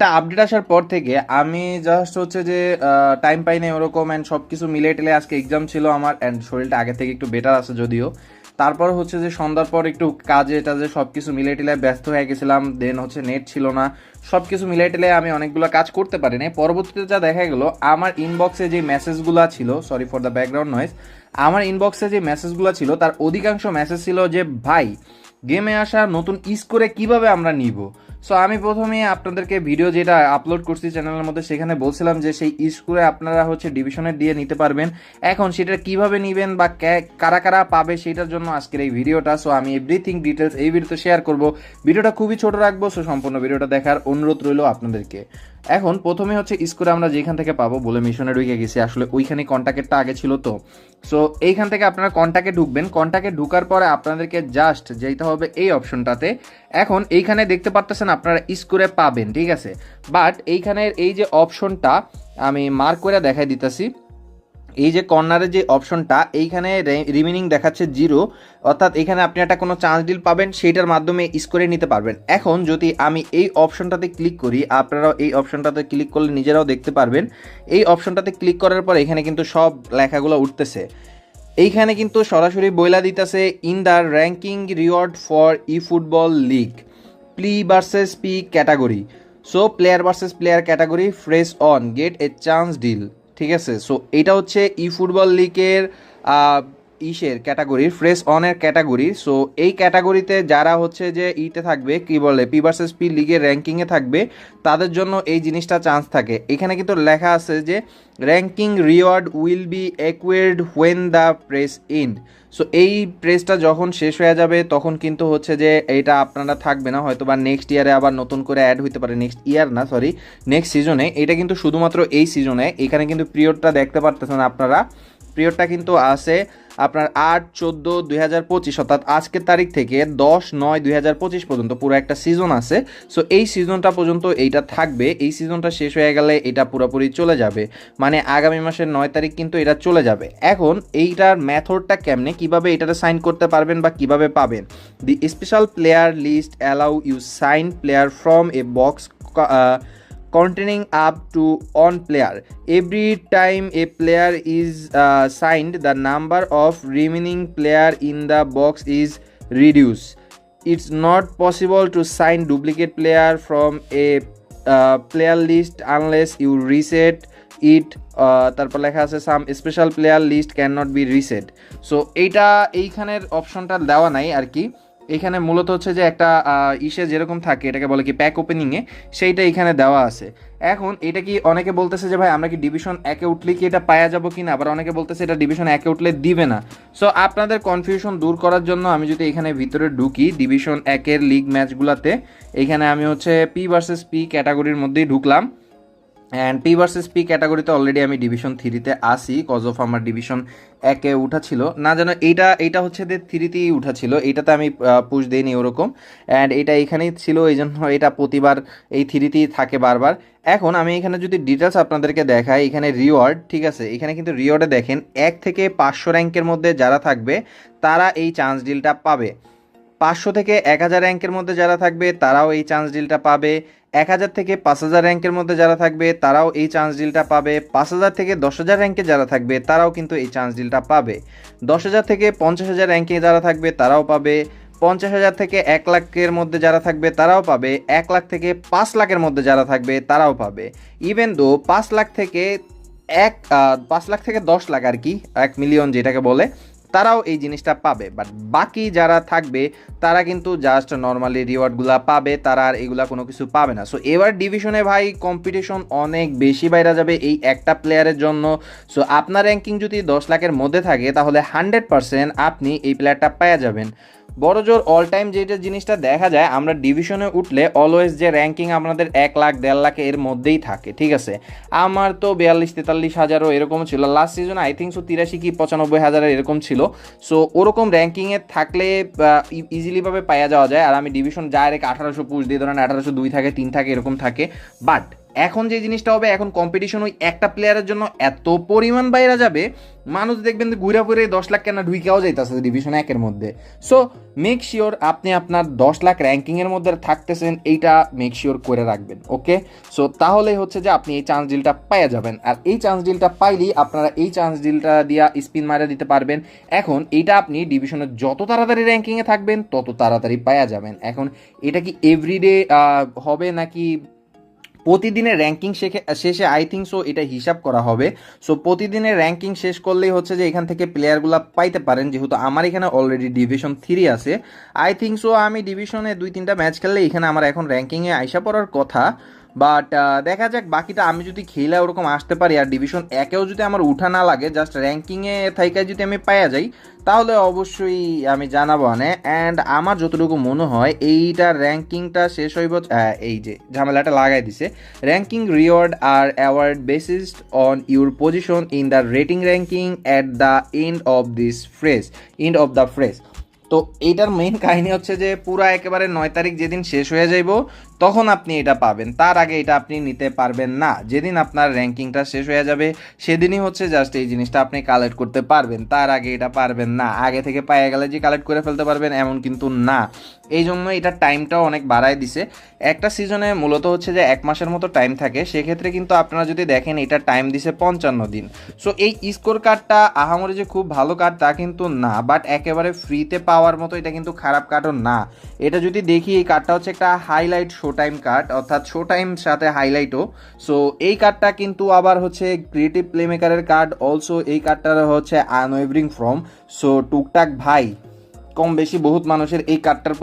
সিজনটা আপডেট আসার পর থেকে আমি জাস্ট হচ্ছে যে টাইম পাই না ওরকম, অ্যান্ড সব কিছু মিলে টেলে আজকে এক্সাম ছিল আমার, অ্যান্ড শরীরটা আগে থেকে একটু বেটার আছে যদিও। তারপর হচ্ছে যে সন্ধ্যার পর একটু কাজে টাজে সব কিছু মিলে টেলে ব্যস্ত হয়ে গেছিলাম, দেন হচ্ছে নেট ছিল না, সব কিছু মিলে টেলে আমি অনেকগুলো কাজ করতে পারিনি। পরবর্তীতে যা দেখা গেলো, আমার ইনবক্সে যে মেসেজগুলো ছিল, sorry for the background noise, আমার ইনবক্সে যে মেসেজগুলো ছিল তার অধিকাংশ মেসেজ ছিল যে ভাই গেমে আসা নতুন স্কোরে কিভাবে আমরা নিব। সো আমি প্রথমে আপনাদেরকে ভিডিও যেটা আপলোড করছি চ্যানেলের মধ্যে সেখানে বলছিলাম যে সেই স্কোরে আপনারা হচ্ছে ডিভিশনের দিয়ে নিতে পারবেন। এখন সেটা কিভাবে নেবেন বা কারা কারা পাবে সেটার জন্য আজকের এই ভিডিওটা। সো আমি এভরিথিং ডিটেলস এই ভিডিওতে শেয়ার করব। ভিডিওটা খুবই ছোট রাখবো, সো সম্পূর্ণ ভিডিওটা দেখার অনুরোধ রইল আপনাদেরকে। এখন প্রথমে হচ্ছে স্কোরে আমরা যেখান থেকে পাবো বলে মিশনে ঢুকে গেছি, আসলে ওইখানে কন্ট্যাক্টেরটা আগে ছিল তো। সো এইখান থেকে আপনারা কন্ট্যাক্টে ঢুকবেন, কন্ট্যাক্টে ঢুকার পরে আপনাদেরকে জাস্ট যেতে হবে এই অপশনটাতে। এখন এইখানে দেখতে পারতেছেন আপনারা স্কোরে পাবেন, ঠিক আছে। বাট এইখানের এই যে অপশনটা আমি মার্ক করে দেখাই দিতেছি, এই যে কর্নারে যে অপশনটা এইখানে রিমেনিং দেখাচ্ছে 0, অর্থাৎ এখানে আপনি একটা কোনো চান্স ডিল পাবেন, সেইটার মাধ্যমে স্কোরে নিতে পারবেন। এখন যদি আমি এই অপশনটাতে ক্লিক করি, আপনারাও এই অপশনটাতে ক্লিক করলে নিজেরাও দেখতে পারবেন। এই অপশনটাতে ক্লিক করার পর এখানে কিন্তু সব লেখাগুলো উঠতেছে। এইখানে কিন্তু সরাসরি বইলা দিতেছে in the ranking reward for e football league player versus P category, so player versus player category fresh on get a chance deal, ঠিক আছে। সো এটা হচ্ছে ই ফুটবল লিগের ইসের ক্যাটাগরি, ফ্রেশ অনের ক্যাটাগরি। সো এই ক্যাটাগরিতে যারা হচ্ছে যে ইতে থাকবে, কি বলে, পি ভার্সেস পি লিগের র্যাঙ্কিংয়ে থাকবে, তাদের জন্য এই জিনিসটা চান্স থাকে। এখানে কিন্তু লেখা আছে যে ranking reward will be acquired when the press ইন্ড। So এই প্রেসটা যখন শেষ হয়ে যাবে তখন কিন্তু হচ্ছে যে এইটা আপনারা থাকবে না, হয়তো বা নেক্সট ইয়ারে আবার নতুন করে অ্যাড হইতে পারে, নেক্সট ইয়ার না সরি নেক্সট সিজনে। এটা কিন্তু শুধুমাত্র এই সিজনে। এখানে কিন্তু পিরিয়ডটা দেখতে পারতেছেন আপনারা, পিরিয়ডটা কিন্তু আছে আপনার 8/14/2025, অর্থাৎ আজকের তারিখ থেকে 10/9/2025 পর্যন্ত পুরো একটা সিজন আছে। সো এই সিজনটা পর্যন্ত এইটা থাকবে, এই সিজনটা শেষ হয়ে গেলে এটা পুরোপুরি চলে যাবে, মানে আগামী মাসের 9 তারিখ কিন্তু এটা চলে যাবে। এখন এইটার মেথডটা কেমনে, কিভাবে এটাতে সাইন করতে পারবেন বা কিভাবে পাবেন। The special player list allow you sign player from a box containing up to one player. Every time a player is signed, the number of remaining player in the box is reduced. It's not possible to sign duplicate player from a player list unless you reset it. তারপর লেখা আছে some special player list can not be reset. So এইখানের অপশনটা দেওয়া নাই আর কি। এখানে মূলত হচ্ছে যে একটা ইসে যেরকম থাকে, এটাকে বলে কি প্যাক ওপেনিংয়ে, সেইটা এখানে দেওয়া আছে। এখন এটা কি অনেকে বলতেছে যে ভাই আমরা কি ডিভিশন 1-এ উঠলে কি এটা পাওয়া যাবো কিনা, আবার অনেকে বলতেছে এটা ডিভিশন 1-এ উঠলে দিবে না। সো আপনাদের কনফিউশন দূর করার জন্য আমি যদি এখানে ভিতরে ঢুকি ডিভিশন 1-এর লিগ ম্যাচগুলোতে, এখানে আমি হচ্ছে পি ভার্সেস পি ক্যাটাগরির মধ্যেই ঢুকলাম। অ্যান্ড পি ভার্সেস পি ক্যাটাগরিতে অলরেডি আমি ডিভিশন 3-তে আসি, কজ অফ আমার ডিভিশন 1-এ উঠা ছিল না, যেন এইটা হচ্ছে যে 3-তেই উঠা ছিল, এইটাতে আমি পুশ দিইনি ওরকম। অ্যান্ড এটা এখানেই ছিল, এই জন্য এটা প্রতিবার এই 3-তেই থাকে বারবার। এখন আমি এখানে যদি ডিটেলস আপনাদেরকে দেখাই, এখানে রিওয়ার্ড, ঠিক আছে, এখানে কিন্তু রিওয়ার্ডে দেখেন 1 থেকে 500 র্যাঙ্কের মধ্যে যারা থাকবে তারা এই চান্স ডিলটা পাবে। 500 থেকে 1000 র্যাঙ্কের মধ্যে যারা থাকবে তারাও এই চান্স ডিলটা পাবে। 1000 থেকে 5000 র্যাঙ্কের মধ্যে যারা থাকবে তারাও এই চান্স ডিলটা পাবে। 5000 থেকে 10000 র্যাঙ্কে যারা থাকবে তারাও কিন্তু এই চান্স ডিলটা পাবে। 10000 থেকে 50000 র্যাঙ্কে যারা থাকবে তারাও পাবে। 50000 থেকে 1 লাখের মধ্যে যারা থাকবে তারাও পাবে। 1 লাখ থেকে 5 লাখের মধ্যে যারা থাকবে তারাও পাবে। ইভেন দো 5 লাখ থেকে 10 লাখ আর কি, 1 মিলিয়ন যেটাকে বলে, তারাও এই জিনিসটা পাবে। বাট বাকি যারা থাকবে তারা কিন্তু জাস্ট নর্মালি রিওয়ার্ডগুলো পাবে, তারা আর এগুলা কোনো কিছু পাবে না। সো এবার ডিভিশনে ভাই কম্পিটিশন অনেক বেশি বাইরে যাবে এই একটা প্লেয়ারের জন্য। সো আপনার র্যাঙ্কিং যদি 10 লাখের মধ্যে থাকে তাহলে 100% আপনি এই প্লেয়ারটা পেয়ে যাবেন। বড় জোর অল টাইম যেটা জিনিসটা দেখা যায়, আমরা ডিভিশনে উঠলে অলওয়েজ যে র্যাঙ্কিং আপনাদের 1 লাখ 1.5 লাখ এর মধ্যেই থাকে, ঠিক আছে। আমার তো 42-43 হাজারও এরকম ছিল লাস্ট সিজনে, আই থিঙ্ক সো 83 কি 95 হাজারের এরকম ছিল। সো ওরকম র্যাঙ্কিংয়ে থাকলে ইজিলিভাবে পাওয়া যাওয়া যায়। আর আমি ডিভিশন ডাইরেক্ট 1800 পুশ দিয়ে, ধরেন 1802 থাকে, 3 থাকে, এরকম থাকে। বাট এখন যে জিনিসটা হবে, এখন কম্পিটিশন ওই একটা প্লেয়ারের জন্য এত পরিমাণ বাইরে যাবে, মানুষ দেখবেন যে ঘুরে ফিরে 10 লাখ কেন ঢুইকাও যাইতেছে ডিভিশন একের মধ্যে। সো মেক শিওর আপনি আপনার 10 লাখ র্যাঙ্কিংয়ের মধ্যে থাকতেছেন, এইটা মেক শিওর করে রাখবেন। ওকে, সো তাহলেই হচ্ছে যে আপনি এই চান্স ডিলটা পাইয়া যাবেন। আর এই চান্স ডিলটা পাইলেই আপনারা এই চান্স ডিলটা দিয়া স্পিন মারা দিতে পারবেন। এখন এইটা আপনি ডিভিশনের যত তাড়াতাড়ি র্যাঙ্কিংয়ে থাকবেন তত তাড়াতাড়ি পাইয়া যাবেন। এখন এটা কি এভরিডে হবে নাকি প্রতিদিনের র্যাঙ্কিং শেষে আই থিঙ্ক সো এটা হিসাব করা হবে। সো প্রতিদিনের র্যাঙ্কিং শেষ করলেই হচ্ছে যে এখান থেকে প্লেয়ারগুলো পাইতে পারেন। যেহেতু আমার এখানে অলরেডি ডিভিশন 3 আছে, আই থিঙ্ক সো আমি ডিভিশনে 2-3টা ম্যাচ খেললে এখানে আমার এখন র্যাঙ্কিংয়ে আইসা পড়ার কথা। বাট দেখা যাক, বাকিটা আমি যদি খেলে ওরকম আসতে পারি আর ডিভিশন একেও যদি আমার উঠা না লাগে, জাস্ট র্যাঙ্কিংয়ে থাইকায় যদি আমি পাইয়া যাই, তাহলে অবশ্যই আমি জানাবো না। অ্যান্ড আমার যতটুকু মনে হয় এইটার র্যাঙ্কিংটা শেষ হইব, এই যে ঝামেলাটা লাগাই দিছে, র্যাঙ্কিং রিওয়ার্ড আর award based on your position in the rating ranking at the end of the phrase. তো এইটার মেইন কাহিনী হচ্ছে যে পুরা একেবারে 9 তারিখ যেদিন শেষ হয়ে যাইব তখন আপনি এটা পাবেন, তার আগে এটা আপনি নিতে পারবেন না। যেদিন আপনার র্যাঙ্কিংটা শেষ হয়ে যাবে সেদিনই হচ্ছে জাস্ট এই জিনিসটা আপনি কালেক্ট করতে পারবেন, তার আগে এটা পারবেন না। আগে থেকে পায়ে গেলে যে কালেক্ট করে ফেলতে পারবেন এমন কিন্তু না। এই জন্য এটা টাইমটাও অনেক বাড়ায় দিছে। একটা সিজনে মূলত হচ্ছে যে 1 মাসের মতো টাইম থাকে, সেক্ষেত্রে কিন্তু আপনারা যদি দেখেন এটা টাইম দিছে 55 দিন। সো এই স্কোর কার্ডটা আহামরি যে খুব ভালো কার্ড তা কিন্তু না, বাট একেবারে ফ্রিতে পাওয়ার মতো এটা কিন্তু খারাপ কার্ডও না। এটা যদি দেখি, এই কার্ডটা হচ্ছে একটা হাইলাইট শো টাইম কার্ড, অর্থাৎ শো টাইম সাথে হাইলাইটও। সো এই কার্ডটা কিন্তু আবার হচ্ছে ক্রিয়েটিভ প্লেমেকারের কার্ড অলসো। এই কার্ডটার হচ্ছে আনওয়েভারিং ফ্রম। সো টুকটাক ভাই, কম বেশি বহুত মানুষের এই কার্ডটার